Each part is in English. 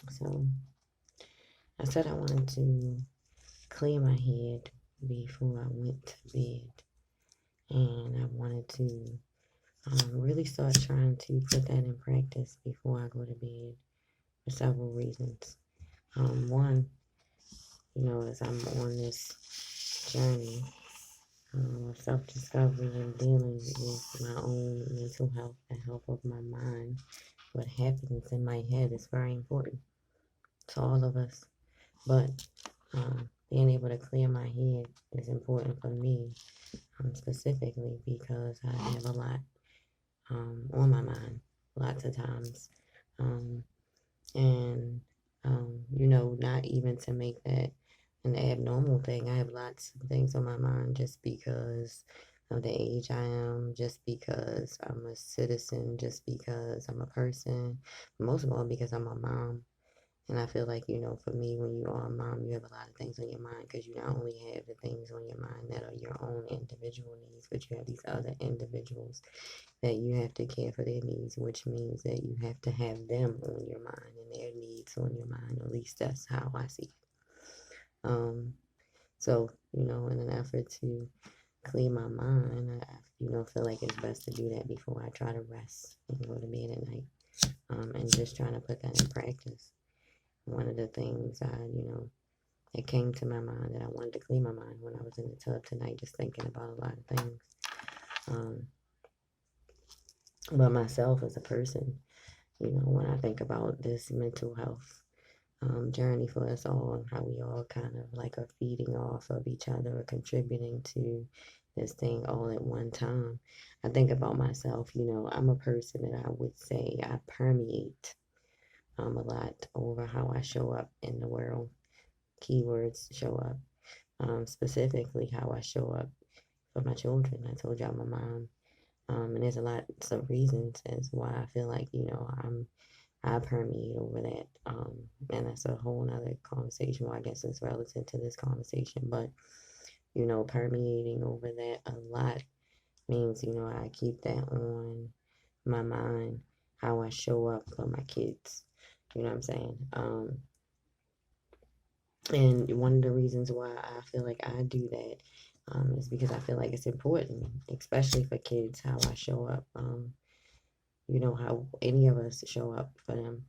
So I said I wanted to clear my head before I went to bed, and I wanted to really start trying to put that in practice before I go to bed for several reasons. One, as I'm on this journey of self discovery and dealing with my own mental health, the health of my mind, what happens in my head is very important to all of us. But being able to clear my head is important for me specifically because I have a lot on my mind lots of times. Um, and, not even to make that an abnormal thing. I have lots of things on my mind just because of the age I am, just because I'm a citizen, just because I'm a person, most of all because I'm a mom. And I feel like, for me, when you are a mom, you have a lot of things on your mind because you not only have the things on your mind that are your own individual needs, but you have these other individuals that you have to care for their needs, which means that you have to have them on your mind and their needs on your mind. At least that's how I see it. So, in an effort to clear my mind, feel like it's best to do that before I try to rest and go to bed at night. And just trying to put that in practice. One of the things it came to my mind that I wanted to clear my mind when I was in the tub tonight, just thinking about a lot of things. But myself as a person, when I think about this mental health journey for us all, how we all kind of like are feeding off of each other or contributing to this thing all at one time. I think about myself, I'm a person that I would say I permeate a lot over how I show up in the world. Keywords show up, specifically how I show up for my children. I told you I'm a mom. And there's a lot of reasons as why I feel like, I permeate over that. And that's a whole nother conversation. Well, I guess it's relative to this conversation, but, permeating over that a lot means, I keep that on my mind, how I show up for my kids. You know what I'm saying? And one of the reasons why I feel like I do that is because I feel like it's important, especially for kids, how I show up. How any of us show up for them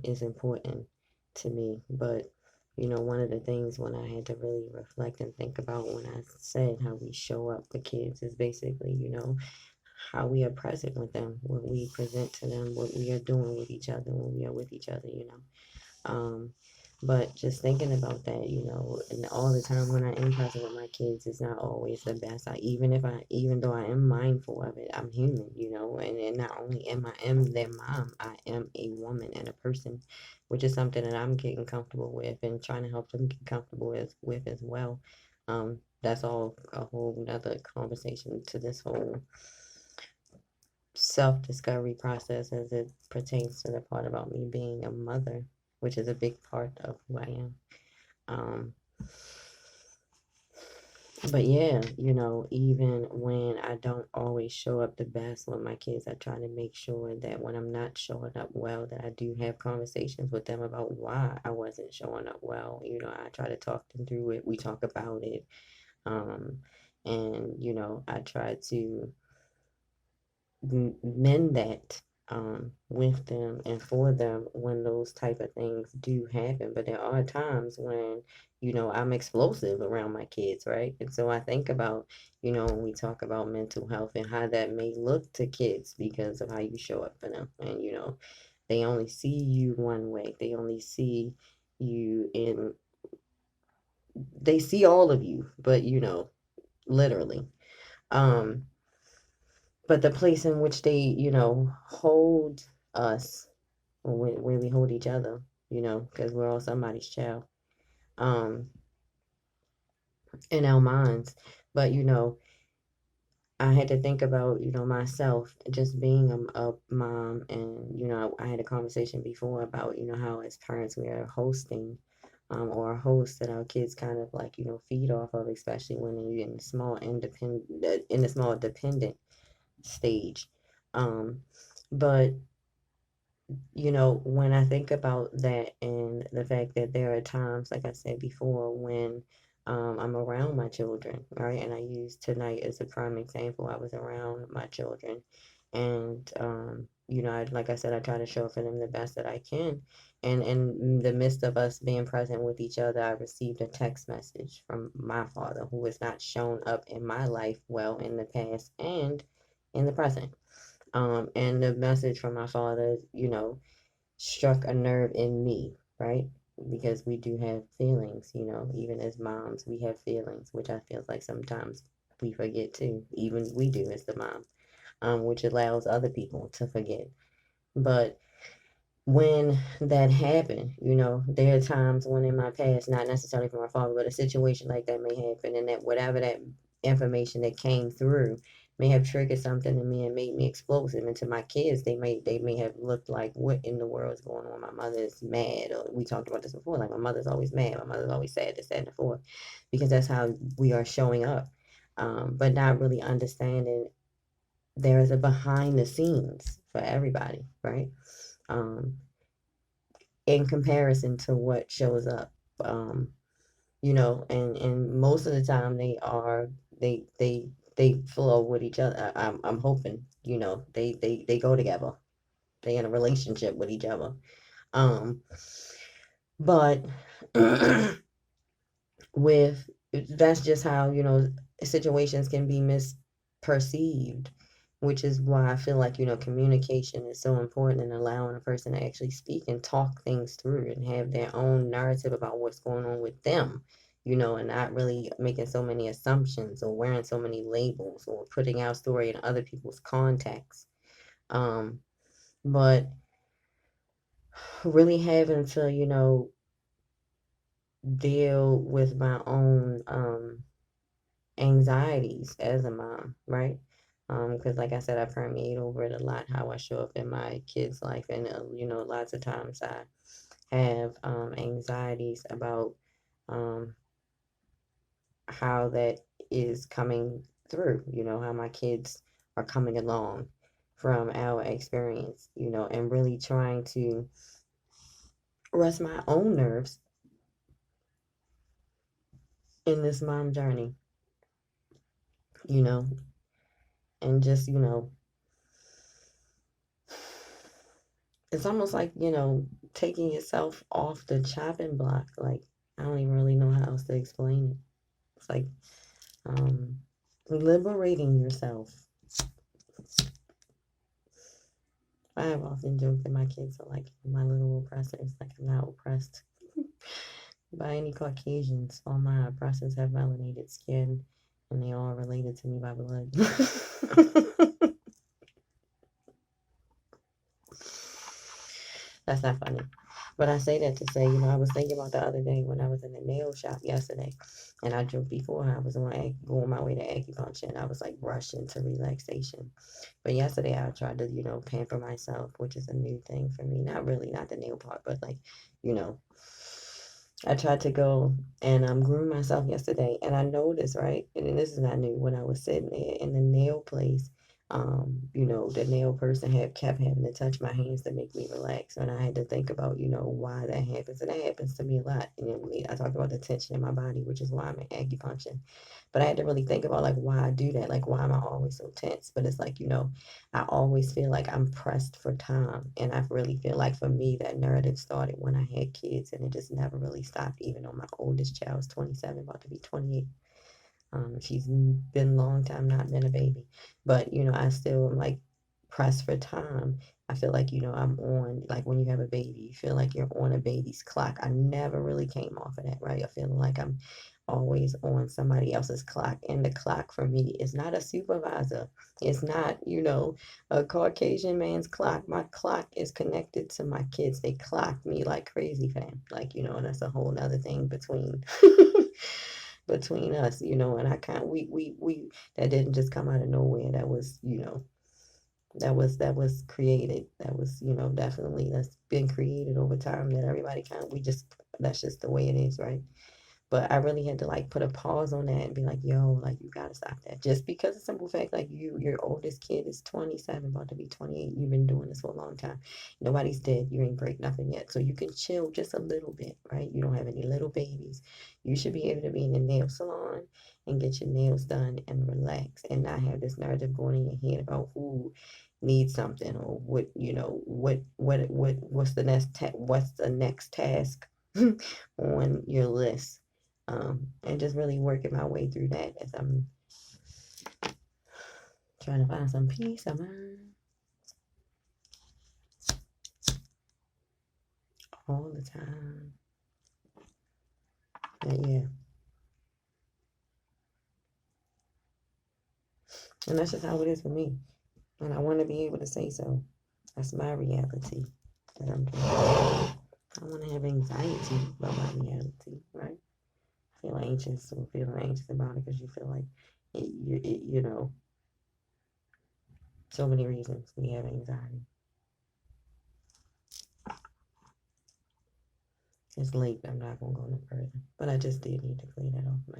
is important to me. But, one of the things when I had to really reflect and think about when I said how we show up for kids is basically, how we are present with them, what we present to them, what we are doing with each other when we are with each other. Um, but just thinking about that, and all the time when I am present with my kids, it's not always the best. Even though I am mindful of it, I'm human, and not only am their mom, I am a woman and a person, which is something that I'm getting comfortable with and trying to help them get comfortable with as well. That's all a whole nother conversation to this whole self-discovery process as it pertains to the part about me being a mother, which is a big part of who I am. Um, but yeah, even when I don't always show up the best with my kids, I try to make sure that when I'm not showing up well, that I do have conversations with them about why I wasn't showing up well. I try to talk them through it. We talk about it. Um, and, I try to mend that with them and for them when those type of things do happen. But there are times when, I'm explosive around my kids, right? And so I think about, when we talk about mental health and how that may look to kids because of how you show up for them. And, they only see you one way. They only see you they see all of you, but, literally. Um, but the place in which they, hold us, or where we hold each other, because we're all somebody's child, um, in our minds. But, I had to think about, myself just being a mom. And, I had a conversation before about, how as parents we are hosting, or a host that our kids kind of like, feed off of, especially when you're in the small dependent stage. Um, but when I think about that and the fact that there are times, like I said before, when I'm around my children, right? And I use tonight as a prime example. I was around my children, and like I said, I try to show for them the best that I can. And in the midst of us being present with each other, I received a text message from my father, who has not shown up in my life well in the past and in the present. And the message from my father, struck a nerve in me, right? Because we do have feelings, even as moms, we have feelings, which I feel like sometimes we forget too. Even we do as the mom, which allows other people to forget. But when that happened, there are times when in my past, not necessarily from my father, but a situation like that may happen, and that whatever that information that came through may have triggered something in me and made me explosive. And to my kids, they may have looked like, what in the world is going on? My mother is mad, or we talked about this before. Like, my mother's always mad, my mother's always sad, this, that, and the fourth, because that's how we are showing up. But not really understanding there is a behind the scenes for everybody, right? Um, in comparison to what shows up. Um, and most of the time they flow with each other. I'm hoping, they go together. They in a relationship with each other. Um, but with that's just how situations can be misperceived, which is why I feel like communication is so important in allowing a person to actually speak and talk things through and have their own narrative about what's going on with them, and not really making so many assumptions or wearing so many labels or putting our story in other people's context. But really having to deal with my own anxieties as a mom, right? Because like I said, I permeate over it a lot, how I show up in my kids' life, and lots of times I have anxieties about um, how that is coming through. How my kids are coming along from our experience, and really trying to rest my own nerves in this mom journey, you know, and just it's almost like, taking yourself off the chopping block. Like, I don't even really know how else to explain it. It's like um, liberating yourself. I have often joked that my kids are like my little oppressors. Like, I'm not oppressed by any Caucasians. All my oppressors have melanated skin, and they all related to me by blood. That's not funny. But I say that to say, I was thinking about the other day when I was in the nail shop yesterday, and I joked before I was going my way to acupuncture, and I was like rushing to relaxation. But yesterday I tried to, pamper myself, which is a new thing for me. Not really, not the nail part, but like, you know, I tried to go and groom myself yesterday, and I noticed, right, and this is not new, when I was sitting there in the nail place, the nail person had kept having to touch my hands to make me relax, and I had to think about, why that happens, and that happens to me a lot. I talk about the tension in my body, which is why I'm in acupuncture, but I had to really think about like why I do that, like why am I always so tense? But it's like, I always feel like I'm pressed for time. And I really feel like for me, that narrative started when I had kids, and it just never really stopped, even though my oldest child is 27, about to be 28. She's been a long time not been a baby. But, I still am like pressed for time. I feel like, I'm on, like when you have a baby, you feel like you're on a baby's clock. I never really came off of that, right? I feel like I'm always on somebody else's clock. And the clock for me is not a supervisor. It's not, a Caucasian man's clock. My clock is connected to my kids. They clock me like crazy, fam. Like, and that's a whole nother thing between between us, and I kind we that didn't just come out of nowhere. That was, that was created. That was, definitely that's been created over time, that everybody kind of we just that's just the way it is, right? But I really had to like put a pause on that and be like, yo, like you gotta stop that. Just because of simple fact, like your oldest kid is 27, about to be 28. You've been doing this for a long time. Nobody's dead. You ain't break nothing yet. So you can chill just a little bit, right? You don't have any little babies. You should be able to be in the nail salon and get your nails done and relax and not have this narrative going in your head about who needs something or what, what's the next task on your list. And just really working my way through that as I'm trying to find some peace of mind all the time. But yeah. And that's just how it is for me. And I want to be able to say so. That's my reality that I'm doing. I want to have anxiety about my reality, right? Feel anxious or feeling anxious about it because you feel like, so many reasons we have anxiety. It's late. I'm not going to go no further. But I just did need to clean that off my